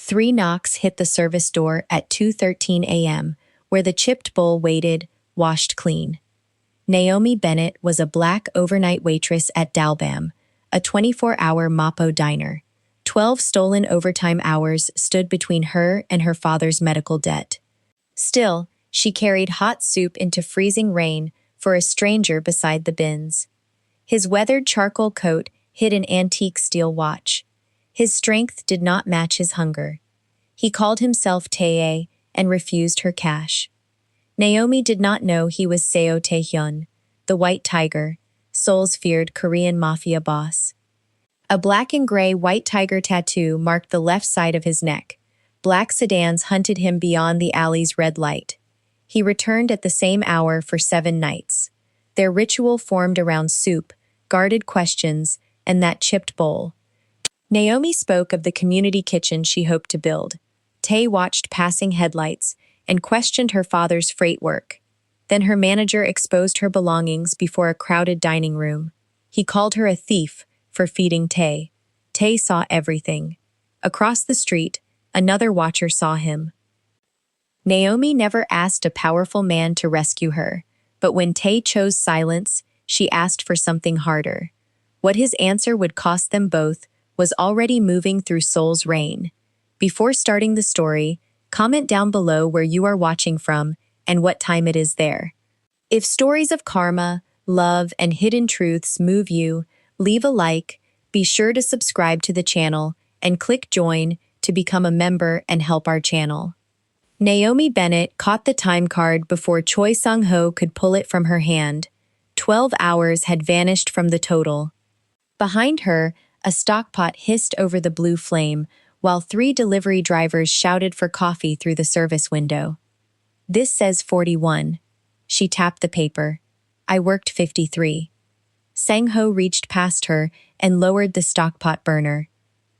Three knocks hit the service door at 2:13 a.m., where the chipped bowl waited, washed clean. Naomi Bennett was a black overnight waitress at Dalbam, a 24-hour Mapo diner. 12 stolen overtime hours stood between her and her father's medical debt. Still, she carried hot soup into freezing rain for a stranger beside the bins. His weathered charcoal coat hid an antique steel watch. His strength did not match his hunger. He called himself Tae and refused her cash. Naomi did not know he was Seo Taehyun, the White Tiger, Seoul's feared Korean mafia boss. A black and gray white tiger tattoo marked the left side of his neck. Black sedans hunted him beyond the alley's red light. He returned at the same hour for 7 nights. Their ritual formed around soup, guarded questions, and that chipped bowl. Naomi spoke of the community kitchen she hoped to build. Tae watched passing headlights and questioned her father's freight work. Then her manager exposed her belongings before a crowded dining room. He called her a thief for feeding Tae. Tae saw everything. Across the street, another watcher saw him. Naomi never asked a powerful man to rescue her, but when Tae chose silence, she asked for something harder. What his answer would cost them both was already moving through Seoul's rain. Before starting the story, comment down below where you are watching from and what time it is there. If stories of karma, love, and hidden truths move you, leave a like, be sure to subscribe to the channel, and click join to become a member and help our channel. Naomi Bennett caught the time card before Choi Sung-ho could pull it from her hand. 12 hours had vanished from the total. Behind her, a stockpot hissed over the blue flame, while 3 delivery drivers shouted for coffee through the service window. This says 41. She tapped the paper. I worked 53. Sang-ho reached past her and lowered the stockpot burner.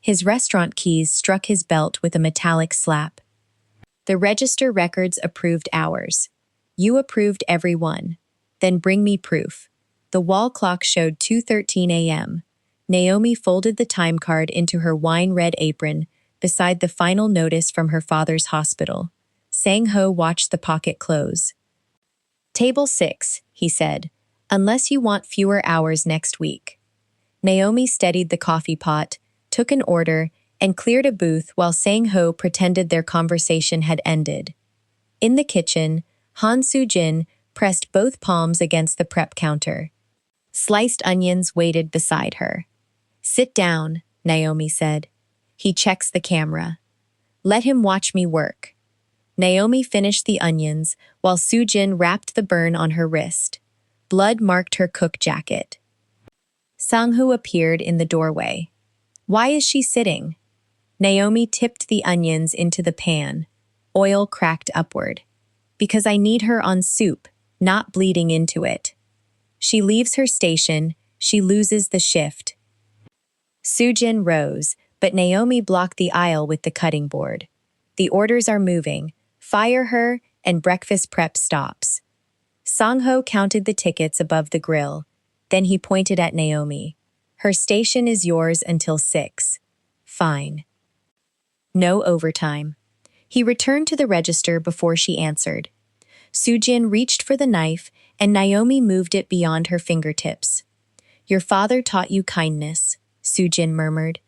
His restaurant keys struck his belt with a metallic slap. The register records approved hours. You approved every one. Then bring me proof. The wall clock showed 2:13 a.m. Naomi folded the time card into her wine-red apron beside the final notice from her father's hospital. Sang-ho watched the pocket close. Table 6, he said, unless you want fewer hours next week. Naomi steadied the coffee pot, took an order, and cleared a booth while Sang-ho pretended their conversation had ended. In the kitchen, Han Soo-jin pressed both palms against the prep counter. Sliced onions waited beside her. Sit down, Naomi said. He checks the camera. Let him watch me work. Naomi finished the onions while Soo-jin wrapped the burn on her wrist. Blood marked her cook jacket. Sang-ho appeared in the doorway. Why is she sitting? Naomi tipped the onions into the pan. Oil cracked upward. Because I need her on soup, not bleeding into it. She leaves her station, she loses the shift. Soo-jin rose, but Naomi blocked the aisle with the cutting board. The orders are moving. Fire her, and breakfast prep stops. Sang-ho counted the tickets above the grill. Then he pointed at Naomi. Her station is yours until 6. Fine. No overtime. He returned to the register before she answered. Soo-jin reached for the knife, and Naomi moved it beyond her fingertips. Your father taught you kindness, Soo-jin murmured.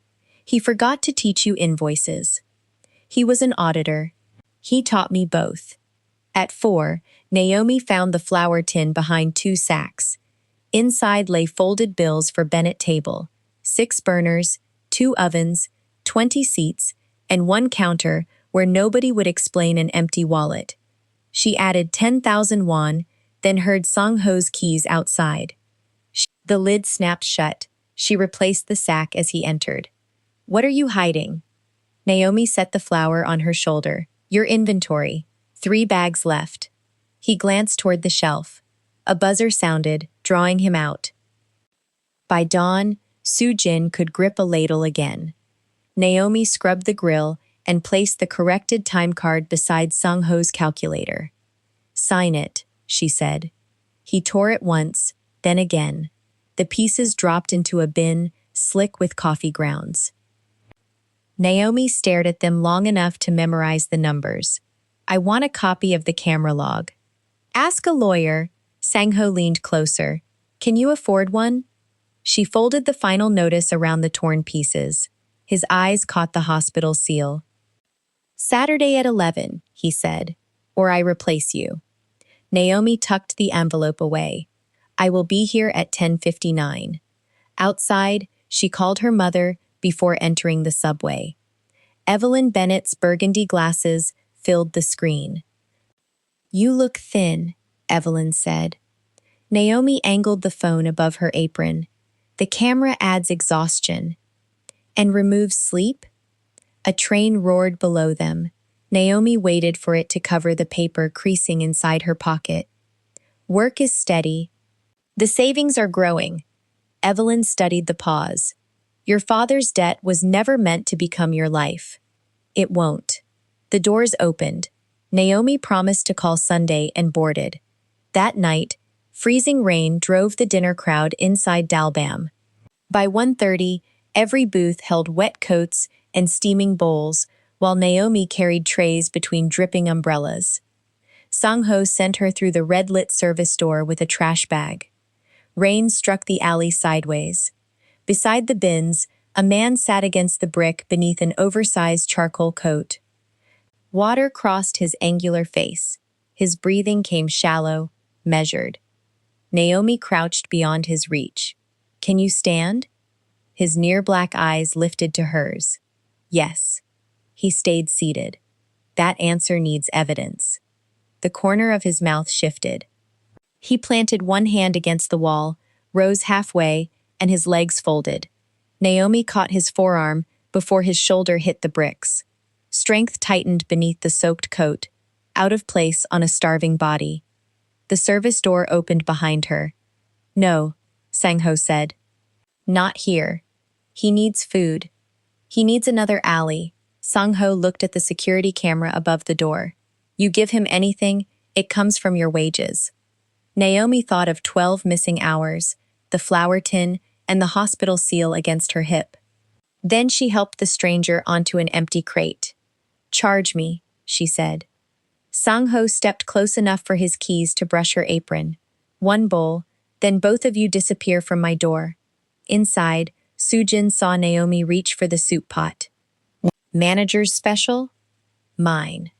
He forgot to teach you invoices. He was an auditor. He taught me both. At 4, Naomi found the flour tin behind 2 sacks. Inside lay folded bills for Bennett table, 6 burners, 2 ovens, 20 seats, and 1 counter where nobody would explain an empty wallet. She added 10,000 won, then heard Sang-ho's keys outside. The lid snapped shut. She replaced the sack as he entered. What are you hiding? Naomi set the flour on her shoulder. Your inventory. 3 bags left. He glanced toward the shelf. A buzzer sounded, drawing him out. By dawn, Soo-jin could grip a ladle again. Naomi scrubbed the grill and placed the corrected time card beside Sang-ho's calculator. Sign it, she said. He tore it once, then again. The pieces dropped into a bin, slick with coffee grounds. Naomi stared at them long enough to memorize the numbers. I want a copy of the camera log. Ask a lawyer. Sang-ho leaned closer. Can you afford one? She folded the final notice around the torn pieces. His eyes caught the hospital seal. Saturday at 11, he said, or I replace you. Naomi tucked the envelope away. I will be here at 10:59. Outside, she called her mother before entering the subway. Evelyn Bennett's burgundy glasses filled the screen. You look thin, Evelyn said. Naomi angled the phone above her apron. The camera adds exhaustion. And removes sleep? A train roared below them. Naomi waited for it to cover the paper creasing inside her pocket. Work is steady. The savings are growing. Evelyn studied the pause. Your father's debt was never meant to become your life. It won't. The doors opened. Naomi promised to call Sunday and boarded. That night, freezing rain drove the dinner crowd inside Dalbam. By 1:30, every booth held wet coats and steaming bowls, while Naomi carried trays between dripping umbrellas. Sang-ho sent her through the red-lit service door with a trash bag. Rain struck the alley sideways. Beside the bins, a man sat against the brick beneath an oversized charcoal coat. Water crossed his angular face. His breathing came shallow, measured. Naomi crouched beyond his reach. Can you stand? His near-black eyes lifted to hers. Yes. He stayed seated. That answer needs evidence. The corner of his mouth shifted. He planted one hand against the wall, rose halfway, and his legs folded. Naomi caught his forearm before his shoulder hit the bricks. Strength tightened beneath the soaked coat, out of place on a starving body. The service door opened behind her. No, Sang-ho said. Not here. He needs food. He needs another alley. Sang-ho looked at the security camera above the door. You give him anything, it comes from your wages. Naomi thought of 12 missing hours, the flour tin, and the hospital seal against her hip. Then she helped the stranger onto an empty crate. Charge me, she said. Sang-ho stepped close enough for his keys to brush her apron. One bowl, then both of you disappear from my door. Inside, Soo-jin saw Naomi reach for the soup pot. Manager's special? Mine.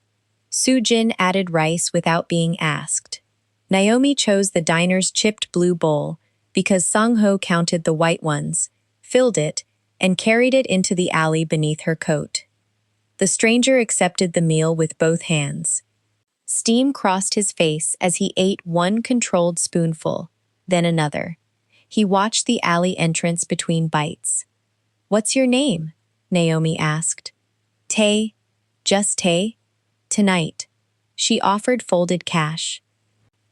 Soo-jin added rice without being asked. Naomi chose the diner's chipped blue bowl because Sang-ho counted the white ones, filled it, and carried it into the alley beneath her coat. The stranger accepted the meal with both hands. Steam crossed his face as he ate one controlled spoonful, then another. He watched the alley entrance between bites. What's your name? Naomi asked. Tae. Just Tae? Tonight. She offered folded cash.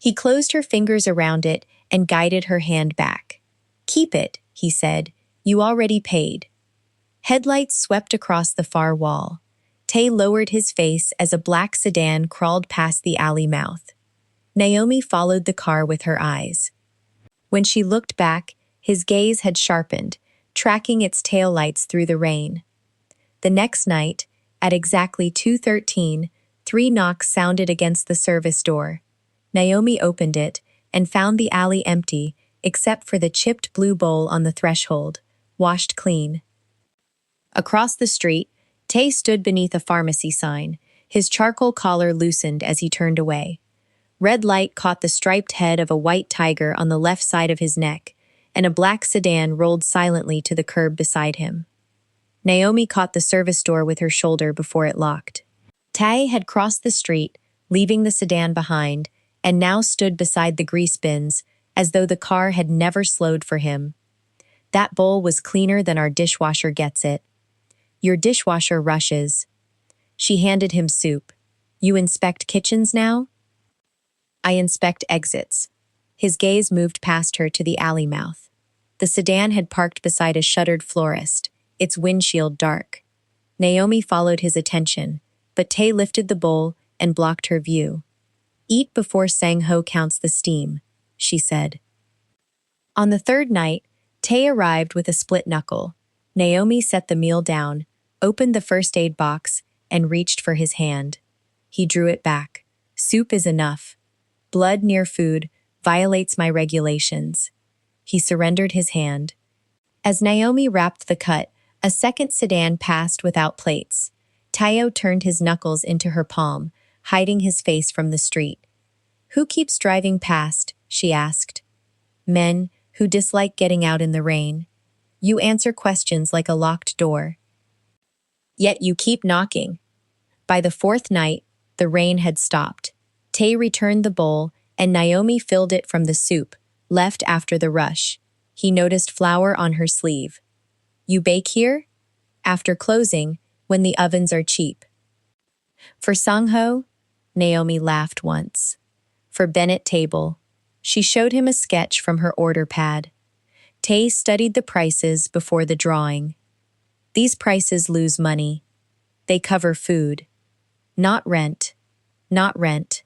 He closed her fingers around it and guided her hand back. Keep it, he said. You already paid. Headlights swept across the far wall. Tae lowered his face as a black sedan crawled past the alley mouth. Naomi followed the car with her eyes. When she looked back, his gaze had sharpened, tracking its taillights through the rain. The next night, at exactly 2:13, 3 knocks sounded against the service door. Naomi opened it and found the alley empty, except for the chipped blue bowl on the threshold, washed clean. Across the street, Tae stood beneath a pharmacy sign, his charcoal collar loosened as he turned away. Red light caught the striped head of a white tiger on the left side of his neck, and a black sedan rolled silently to the curb beside him. Naomi caught the service door with her shoulder before it locked. Tae had crossed the street, leaving the sedan behind, and now stood beside the grease bins, as though the car had never slowed for him. That bowl was cleaner than our dishwasher gets it. Your dishwasher rushes. She handed him soup. You inspect kitchens now? I inspect exits. His gaze moved past her to the alley mouth. The sedan had parked beside a shuttered florist, its windshield dark. Naomi followed his attention, but Tae lifted the bowl and blocked her view. Eat before Sang-ho counts the steam, she said. On the third night, Tae arrived with a split knuckle. Naomi set the meal down, opened the first aid box, and reached for his hand. He drew it back. Soup is enough. Blood near food violates my regulations. He surrendered his hand. As Naomi wrapped the cut, a second sedan passed without plates. Tayo turned his knuckles into her palm, hiding his face from the street. "Who keeps driving past?" she asked. "Men who dislike getting out in the rain. You answer questions like a locked door. Yet you keep knocking." By the fourth night, the rain had stopped. Tay returned the bowl, and Naomi filled it from the soup, left after the rush. He noticed flour on her sleeve. "You bake here?" "After closing, when the ovens are cheap." "For Sangho?" Naomi laughed once. "For Bennett table." She showed him a sketch from her order pad. Tay studied the prices before the drawing. "These prices lose money. They cover food. Not rent. Not rent."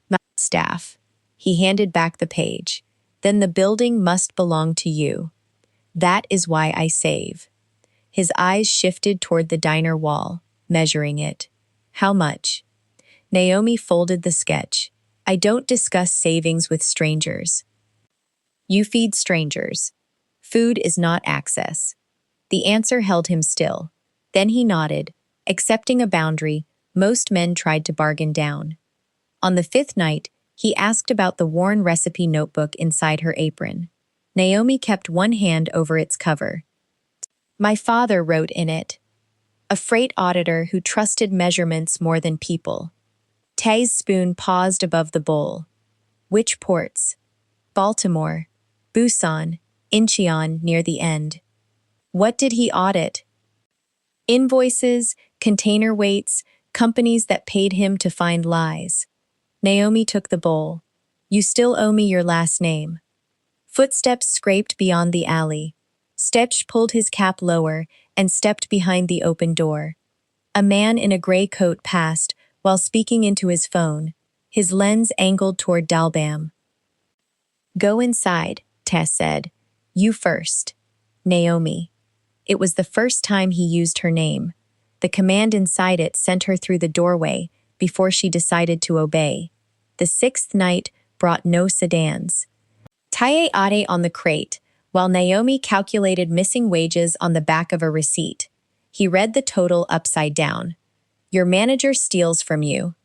"My staff." He handed back the page. "Then the building must belong to you. That is why I save." His eyes shifted toward the diner wall, measuring it. "How much?" Naomi folded the sketch. "I don't discuss savings with strangers." "You feed strangers. Food is not access." The answer held him still. Then he nodded, accepting a boundary most men tried to bargain down. On the fifth night, he asked about the worn recipe notebook inside her apron. Naomi kept one hand over its cover. "My father wrote in it. A freight auditor who trusted measurements more than people." Tay's spoon paused above the bowl. "Which ports?" "Baltimore, Busan, Incheon near the end." "What did he audit?" "Invoices, container weights, companies that paid him to find lies." Naomi took the bowl. "You still owe me your last name." Footsteps scraped beyond the alley. Stech pulled his cap lower and stepped behind the open door. A man in a gray coat passed while speaking into his phone, his lens angled toward Dalbam. "Go inside," Tess said. "You first." "Naomi." It was the first time he used her name. The command inside it sent her through the doorway before she decided to obey. The sixth night brought no sedans. Taye ate on the crate, while Naomi calculated missing wages on the back of a receipt. He read the total upside down. "Your manager steals from you."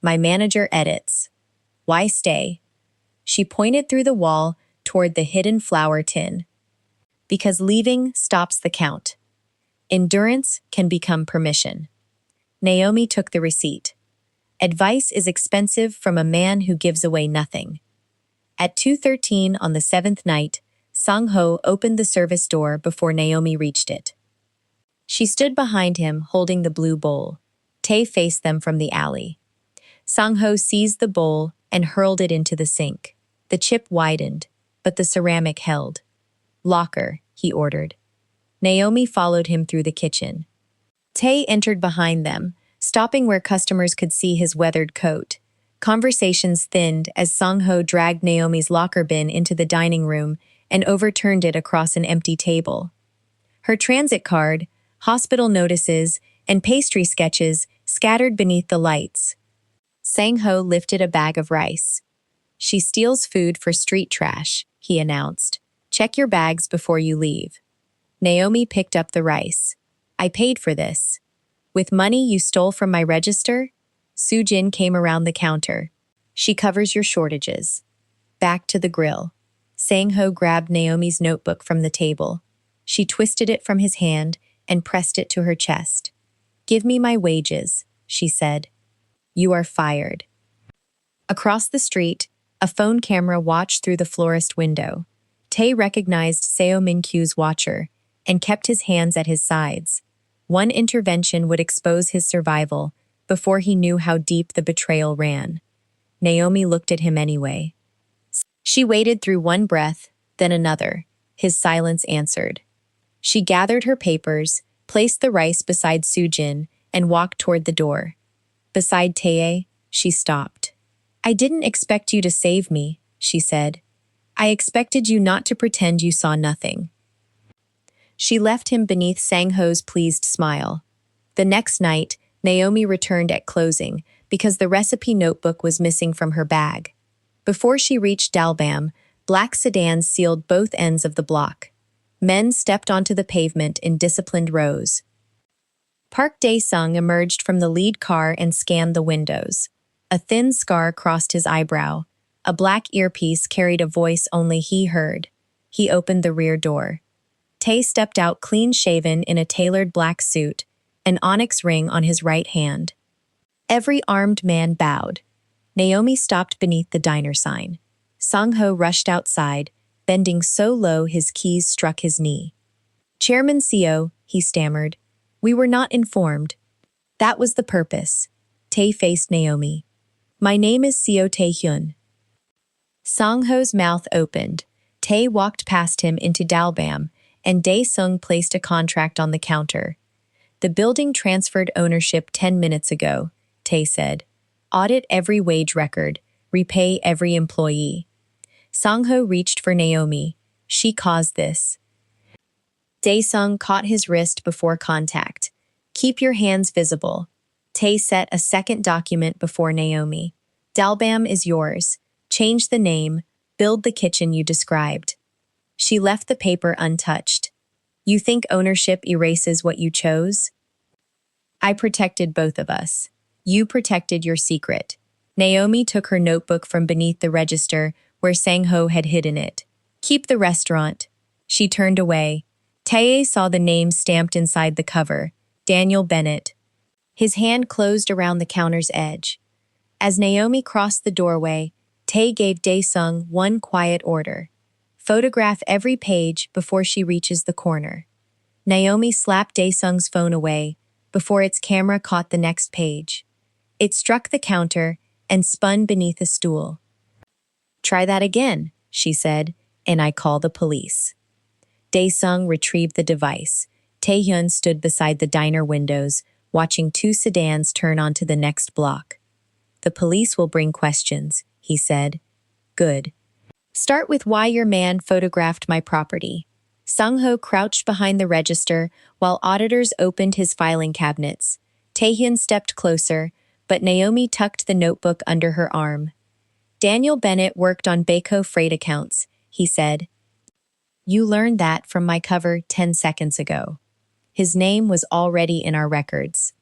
"My manager edits." "Why stay?" She pointed through the wall toward the hidden flour tin. "Because leaving stops the count. Endurance can become permission." Naomi took the receipt. "Advice is expensive from a man who gives away nothing." At 2:13 on the seventh night, Sang-ho opened the service door before Naomi reached it. She stood behind him, holding the blue bowl. Tay faced them from the alley. Sang-ho seized the bowl and hurled it into the sink. The chip widened, but the ceramic held. "Locker," he ordered. Naomi followed him through the kitchen. Tay entered behind them, stopping where customers could see his weathered coat. Conversations thinned as Sang-ho dragged Naomi's locker bin into the dining room and overturned it across an empty table. Her transit card, hospital notices, and pastry sketches scattered beneath the lights. Sang-ho lifted a bag of rice. "She steals food for street trash," he announced. "Check your bags before you leave." Naomi picked up the rice. "I paid for this." "With money you stole from my register?" Soo-jin came around the counter. "She covers your shortages." Back to the grill. Sang-ho grabbed Naomi's notebook from the table. She twisted it from his hand and pressed it to her chest. "Give me my wages," she said. "You are fired." Across the street, a phone camera watched through the florist window. Tay recognized Seo Min-kyu's watcher and kept his hands at his sides. One intervention would expose his survival before he knew how deep the betrayal ran. Naomi looked at him anyway. She waited through one breath, then another. His silence answered. She gathered her papers, placed the rice beside Soo-jin, and walked toward the door. Beside Tae, she stopped. "I didn't expect you to save me," she said. "I expected you not to pretend you saw nothing." She left him beneath Sang-ho's pleased smile. The next night, Naomi returned at closing because the recipe notebook was missing from her bag. Before she reached Dalbam, black sedans sealed both ends of the block. Men stepped onto the pavement in disciplined rows. Park Dae-sung emerged from the lead car and scanned the windows. A thin scar crossed his eyebrow. A black earpiece carried a voice only he heard. He opened the rear door. Tae stepped out clean-shaven in a tailored black suit, an onyx ring on his right hand. Every armed man bowed. Naomi stopped beneath the diner sign. Sang-ho rushed outside, bending so low his keys struck his knee. "Chairman Seo," he stammered. "We were not informed." "That was the purpose." Tae faced Naomi. "My name is Seo Tae-hyun." Sang-ho's mouth opened. Tae walked past him into Dalbam, and Dae-sung placed a contract on the counter. "The building transferred ownership 10 minutes ago," Tae said. "Audit every wage record. Repay every employee." Sang-ho reached for Naomi. "She caused this." Dae-sung caught his wrist before contact. "Keep your hands visible." Tae set a second document before Naomi. "Dalbam is yours. Change the name. Build the kitchen you described." She left the paper untouched. "You think ownership erases what you chose?" "I protected both of us. You protected your secret." Naomi took her notebook from beneath the register where Sang-ho had hidden it. "Keep the restaurant." She turned away. Tae saw the name stamped inside the cover, Daniel Bennett. His hand closed around the counter's edge. As Naomi crossed the doorway, Tae gave Dae-sung one quiet order. "Photograph every page before she reaches the corner." Naomi slapped Dae-sung's phone away before its camera caught the next page. It struck the counter and spun beneath a stool. "Try that again," she said, "and I call the police." Dae-sung retrieved the device. Tae-hyun stood beside the diner windows, watching two sedans turn onto the next block. "The police will bring questions," he said. "Good. Start with why your man photographed my property." Sang-ho crouched behind the register while auditors opened his filing cabinets. Tae-hyun stepped closer, but Naomi tucked the notebook under her arm. "Daniel Bennett worked on Baco freight accounts," he said. "You learned that from my cover 10 seconds ago. His name was already in our records."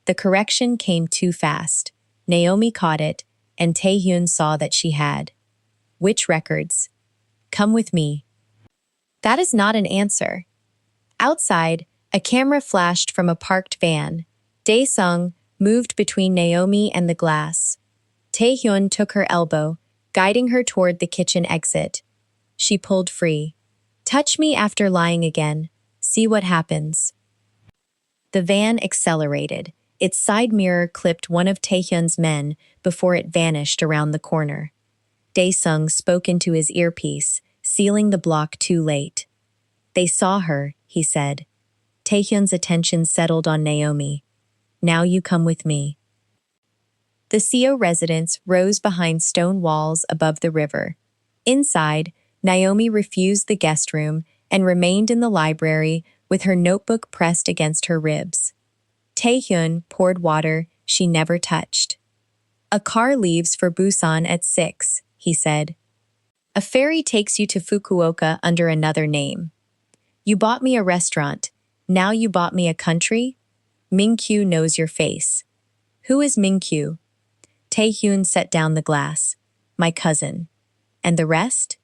The correction came too fast. Naomi caught it, and Tae-hyun saw that she had. "Which records?" "Come with me." That is not an answer. Outside, a camera flashed from a parked van. Dae-sung moved between Naomi and the glass. Tae-hyun took her elbow, guiding her toward the kitchen exit. She pulled free. "Touch me after lying again. See what happens." The van accelerated. Its side mirror clipped one of Tae-hyun's men before it vanished around the corner. Dae-sung spoke into his earpiece, sealing the block too late. "They saw her," he said. Tae-hyun's attention settled on Naomi. "Now you come with me." The Seo residence rose behind stone walls above the river. Inside, Naomi refused the guest room and remained in the library with her notebook pressed against her ribs. Tae-hyun poured water she never touched. "A car leaves for Busan at 6, he said. "A ferry takes you to Fukuoka under another name. You bought me a restaurant. Now you bought me a country? Ming-kyu knows your face." "Who is Ming-kyu?" Tae-hyun set down the glass. "My cousin." "And the rest?"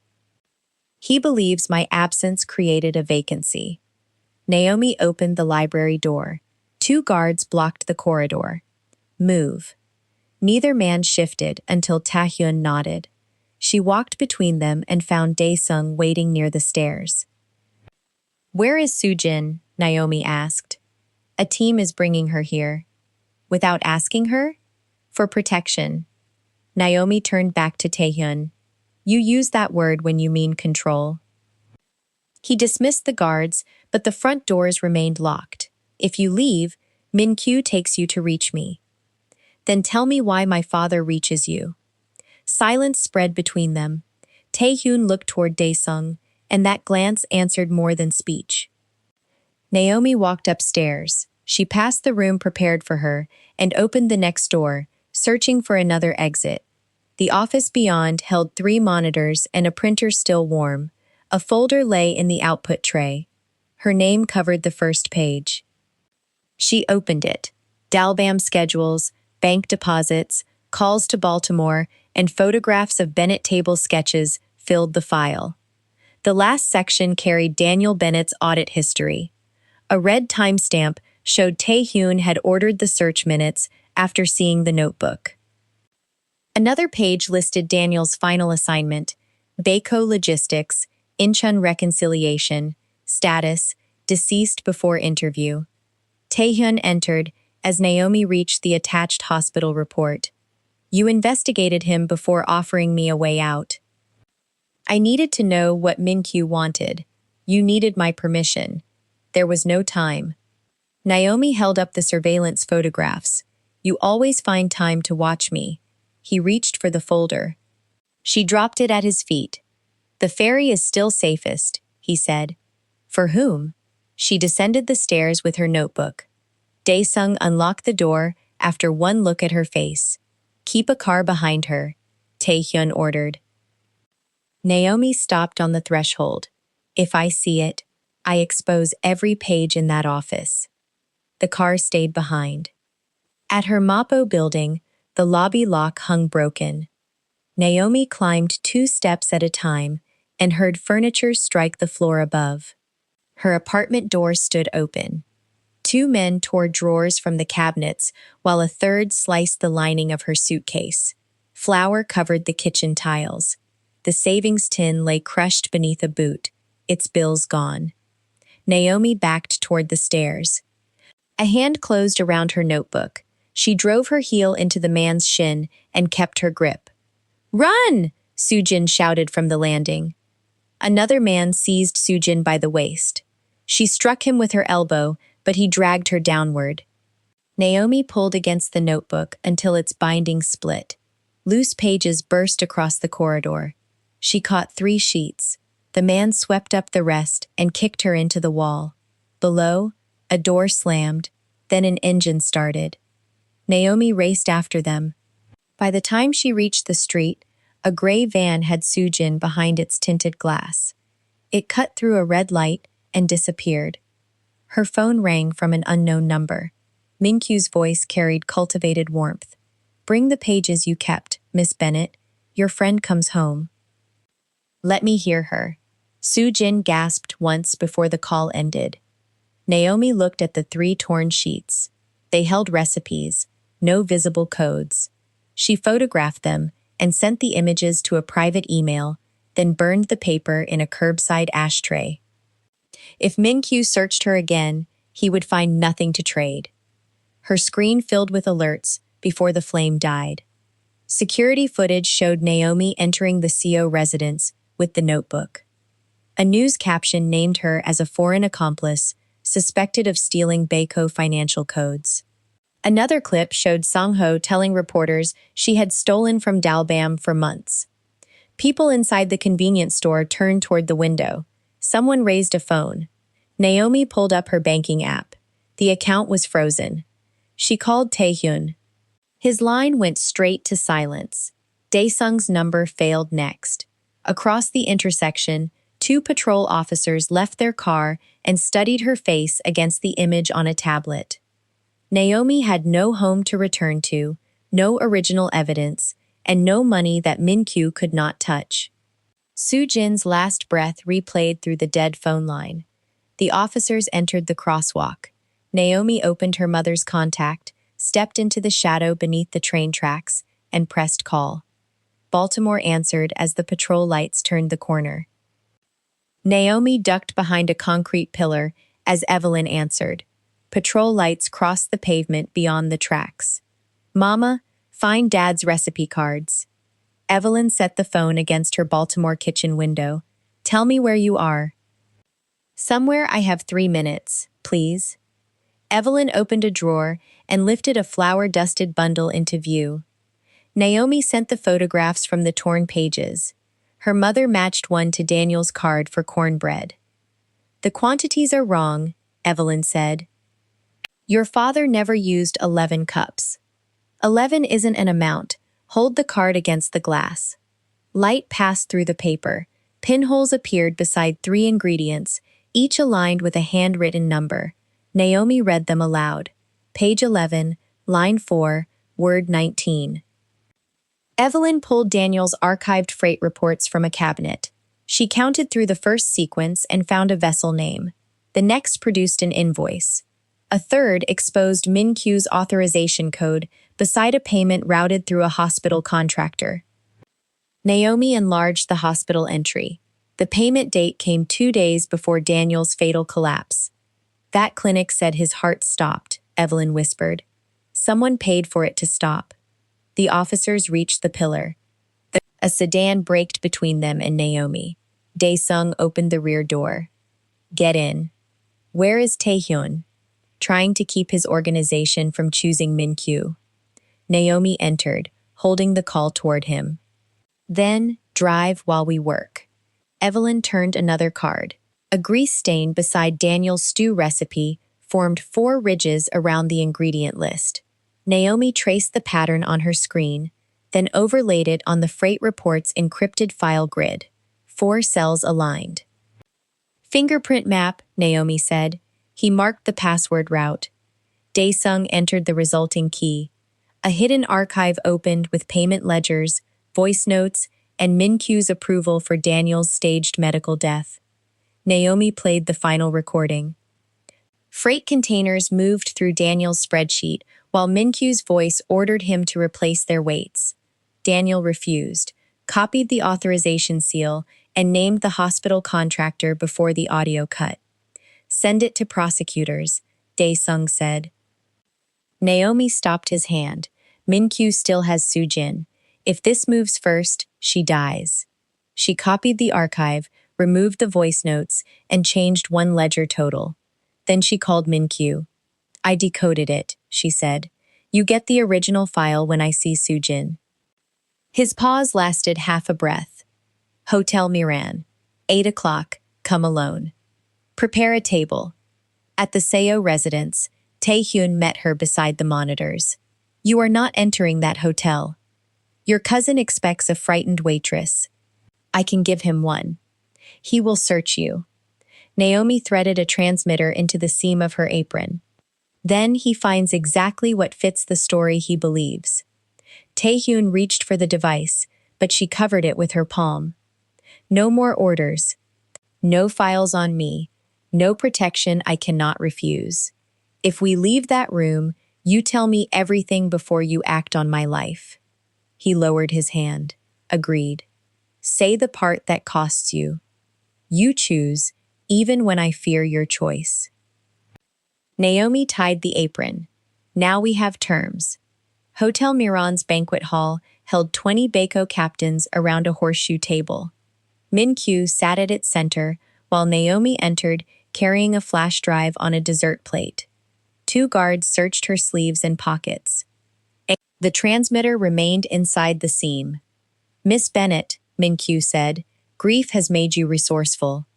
"He believes my absence created a vacancy." Naomi opened the library door. 2 guards blocked the corridor. "Move." Neither man shifted until Tae-hyun nodded. She walked between them and found Dae-sung waiting near the stairs. "Where is Soo-jin?" Naomi asked. "A team is bringing her here." "Without asking her?" "For protection." Naomi turned back to Tae-hyun. "You use that word when you mean control." He dismissed the guards, but the front doors remained locked. "If you leave, Min-kyu takes you to reach me." "Then tell me why my father reaches you." Silence spread between them. Tae-hyun looked toward Dae-sung, and that glance answered more than speech. Naomi walked upstairs. She passed the room prepared for her and opened the next door, searching for another exit. The office beyond held 3 monitors and a printer still warm. A folder lay in the output tray. Her name covered the first page. She opened it. Dalbam schedules, bank deposits, calls to Baltimore, and photographs of Bennett table sketches filled the file. The last section carried Daniel Bennett's audit history. A red timestamp showed Tae-hyun had ordered the search minutes after seeing the notebook. Another page listed Daniel's final assignment, Baeko Logistics, Incheon Reconciliation, status, deceased before interview. Tae-hyun entered as Naomi reached the attached hospital report. You investigated him before offering me a way out. I needed to know what Min-kyu wanted. You needed my permission. There was no time. Naomi held up the surveillance photographs. You always find time to watch me. He reached for the folder. She dropped it at his feet. The ferry is still safest, he said. For whom? She descended the stairs with her notebook. Dae-sung unlocked the door after one look at her face. Keep a car behind her, Tae-hyun ordered. Naomi stopped on the threshold. If I see it, I expose every page in that office. The car stayed behind. At her Mappo building, the lobby lock hung broken. Naomi climbed 2 steps at a time and heard furniture strike the floor above. Her apartment door stood open. 2 men tore drawers from the cabinets while a third sliced the lining of her suitcase. Flour covered the kitchen tiles. The savings tin lay crushed beneath a boot, its bills gone. Naomi backed toward the stairs. A hand closed around her notebook. She drove her heel into the man's shin and kept her grip. Run! Soo-jin shouted from the landing. Another man seized Soo-jin by the waist. She struck him with her elbow, but he dragged her downward. Naomi pulled against the notebook until its binding split. Loose pages burst across the corridor. She caught 3 sheets. The man swept up the rest and kicked her into the wall. Below, a door slammed, then an engine started. Naomi raced after them. By the time she reached the street, a gray van had Soo-jin behind its tinted glass. It cut through a red light and disappeared. Her phone rang from an unknown number. Min-kyu's voice carried cultivated warmth. Bring the pages you kept, Miss Bennett. Your friend comes home. Let me hear her. Soo-jin gasped once before the call ended. Naomi looked at the 3 torn sheets. They held recipes, no visible codes. She photographed them and sent the images to a private email, then burned the paper in a curbside ashtray. If Min-kyu searched her again, he would find nothing to trade. Her screen filled with alerts before the flame died. Security footage showed Naomi entering the CO residence with the notebook. A news caption named her as a foreign accomplice, suspected of stealing Baeko financial codes. Another clip showed Sang-ho telling reporters she had stolen from Dalbam for months. People inside the convenience store turned toward the window. Someone raised a phone. Naomi pulled up her banking app. The account was frozen. She called Tae-hyun. His line went straight to silence. Dae-sung's number failed next. Across the intersection, 2 patrol officers left their car and studied her face against the image on a tablet. Naomi had no home to return to, no original evidence, and no money that Min-kyu could not touch. Soo-jin's last breath replayed through the dead phone line. The officers entered the crosswalk. Naomi opened her mother's contact, stepped into the shadow beneath the train tracks, and pressed call. Baltimore answered as the patrol lights turned the corner. Naomi ducked behind a concrete pillar as Evelyn answered. Patrol lights crossed the pavement beyond the tracks. Mama, find Dad's recipe cards. Evelyn set the phone against her Baltimore kitchen window. Tell me where you are. Somewhere I have 3 minutes, please. Evelyn opened a drawer and lifted a flour-dusted bundle into view. Naomi sent the photographs from the torn pages. Her mother matched one to Daniel's card for cornbread. The quantities are wrong, Evelyn said. Your father never used 11 cups. 11 isn't an amount. Hold the card against the glass. Light passed through the paper. Pinholes appeared beside 3 ingredients, each aligned with a handwritten number. Naomi read them aloud. Page 11, line 4, word 19. Evelyn pulled Daniel's archived freight reports from a cabinet. She counted through the first sequence and found a vessel name. The next produced an invoice. A third exposed Min Q's authorization code beside a payment routed through a hospital contractor. Naomi enlarged the hospital entry. The payment date came 2 days before Daniel's fatal collapse. That clinic said his heart stopped, Evelyn whispered. Someone paid for it to stop. The officers reached the pillar. A sedan braked between them and Naomi. Dae-sung opened the rear door. Get in. Where is Taehyun? Trying to keep his organization from choosing Min Q. Naomi entered, holding the call toward him. Then, drive while we work. Evelyn turned another card. A grease stain beside Daniel's stew recipe formed 4 ridges around the ingredient list. Naomi traced the pattern on her screen, then overlaid it on the freight report's encrypted file grid. 4 cells aligned. Fingerprint map, Naomi said. He marked the password route. Dae-sung entered the resulting key. A hidden archive opened with payment ledgers, voice notes, and Min Q's approval for Daniel's staged medical death. Naomi played the final recording. Freight containers moved through Daniel's spreadsheet while Min Q's voice ordered him to replace their weights. Daniel refused, copied the authorization seal, and named the hospital contractor before the audio cut. Send it to prosecutors, Dae-sung said. Naomi stopped his hand. Min Q still has Soo-jin. If this moves first, she dies. She copied the archive, removed the voice notes, and changed 1 ledger total. Then she called Min Q. I decoded it, she said. You get the original file when I see Soo-jin. His pause lasted half a breath. Hotel Miran. 8 o'clock, come alone. Prepare a table. At the Seo residence, Taehyun met her beside the monitors. You are not entering that hotel. Your cousin expects a frightened waitress. I can give him one. He will search you. Naomi threaded a transmitter into the seam of her apron. Then he finds exactly what fits the story he believes. Taehyun reached for the device, but she covered it with her palm. No more orders. No files on me. No protection I cannot refuse. If we leave that room, you tell me everything before you act on my life. He lowered his hand. Agreed. Say the part that costs you. You choose, even when I fear your choice. Naomi tied the apron. Now we have terms. Hotel Miran's banquet hall held 20 Baiko captains around a horseshoe table. Min Q sat at its center, while Naomi entered, carrying a flash drive on a dessert plate. 2 guards searched her sleeves and pockets. The transmitter remained inside the seam. Miss Bennett, Min Q said, grief has made you resourceful.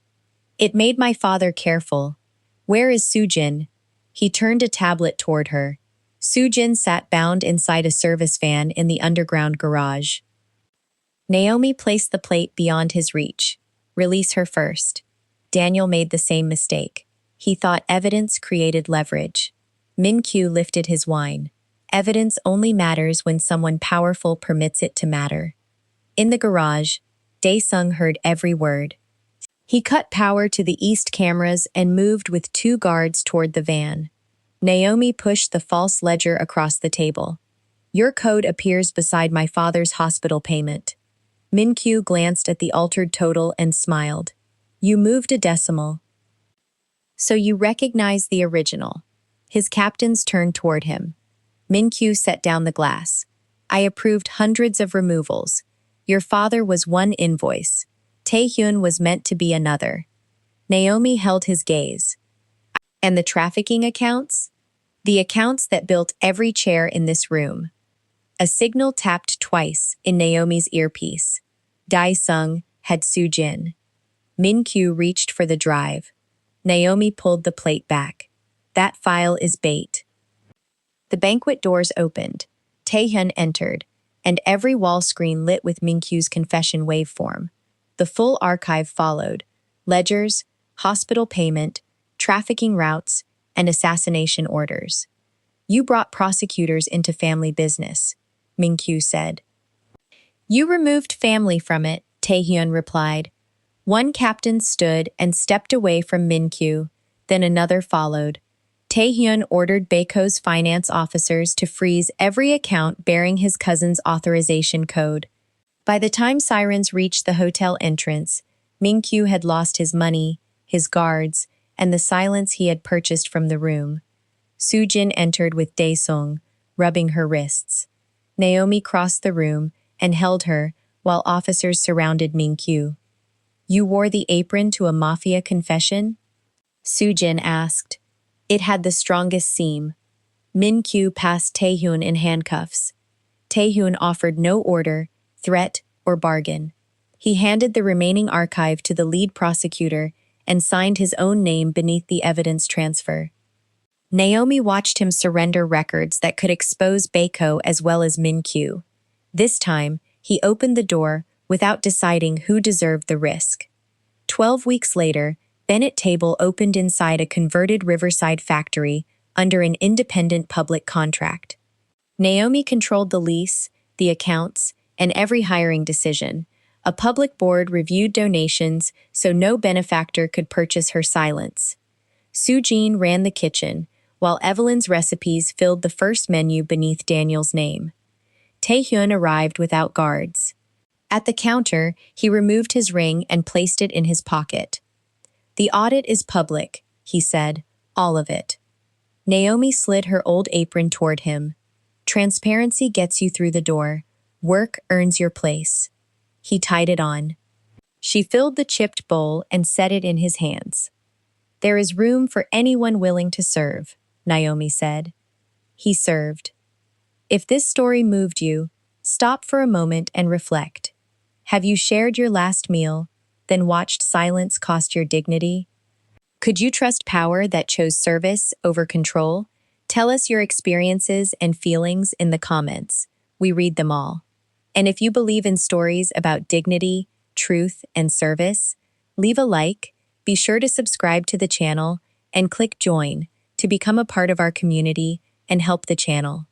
It made my father careful. Where is Soo-jin? He turned a tablet toward her. Soo-jin sat bound inside a service van in the underground garage. Naomi placed the plate beyond his reach. Release her first. Daniel made the same mistake. He thought evidence created leverage. Min Q lifted his wine. Evidence only matters when someone powerful permits it to matter. In the garage, Dae-sung heard every word. He cut power to the east cameras and moved with 2 guards toward the van. Naomi pushed the false ledger across the table. Your code appears beside my father's hospital payment. Min Q glanced at the altered total and smiled. You moved a decimal. So you recognize the original. His captains turned toward him. Min Q set down the glass. I approved hundreds of removals. Your father was 1 invoice. Taehyun was meant to be another. Naomi held his gaze. And the trafficking accounts? The accounts that built every chair in this room. A signal tapped twice in Naomi's earpiece. Dae-sung had Soo-jin. Min Q reached for the drive. Naomi pulled the plate back. That file is bait. The banquet doors opened. Taehyun entered, and every wall screen lit with Minkyu's confession waveform. The full archive followed: ledgers, hospital payment, trafficking routes, and assassination orders. You brought prosecutors into family business, Minkyu said. You removed family from it, Taehyun replied. One captain stood and stepped away from Minkyu, then another followed. Taehyun ordered Baeko's finance officers to freeze every account bearing his cousin's authorization code. By the time sirens reached the hotel entrance, Minkyu had lost his money, his guards, and the silence he had purchased from the room. Soo-jin entered with Dae-sung, rubbing her wrists. Naomi crossed the room and held her while officers surrounded Minkyu. You wore the apron to a mafia confession? Soo-jin asked. It had the strongest seam. Minkyu passed Taehyun in handcuffs. Taehyun offered no order, threat, or bargain. He handed the remaining archive to the lead prosecutor and signed his own name beneath the evidence transfer. Naomi watched him surrender records that could expose Baeko as well as Minkyu. This time, he opened the door without deciding who deserved the risk. 12 weeks later, Bennett Table opened inside a converted riverside factory under an independent public contract. Naomi controlled the lease, the accounts, and every hiring decision. A public board reviewed donations so no benefactor could purchase her silence. Soo-jin ran the kitchen, while Evelyn's recipes filled the first menu beneath Daniel's name. Taehyun arrived without guards. At the counter, he removed his ring and placed it in his pocket. The audit is public, he said, all of it. Naomi slid her old apron toward him. Transparency gets you through the door. Work earns your place. He tied it on. She filled the chipped bowl and set it in his hands. There is room for anyone willing to serve, Naomi said. He served. If this story moved you, stop for a moment and reflect. Have you shared your last meal, then watched silence cost your dignity? Could you trust power that chose service over control? Tell us your experiences and feelings in the comments. We read them all. And if you believe in stories about dignity, truth, and service, leave a like, be sure to subscribe to the channel, and click join to become a part of our community and help the channel.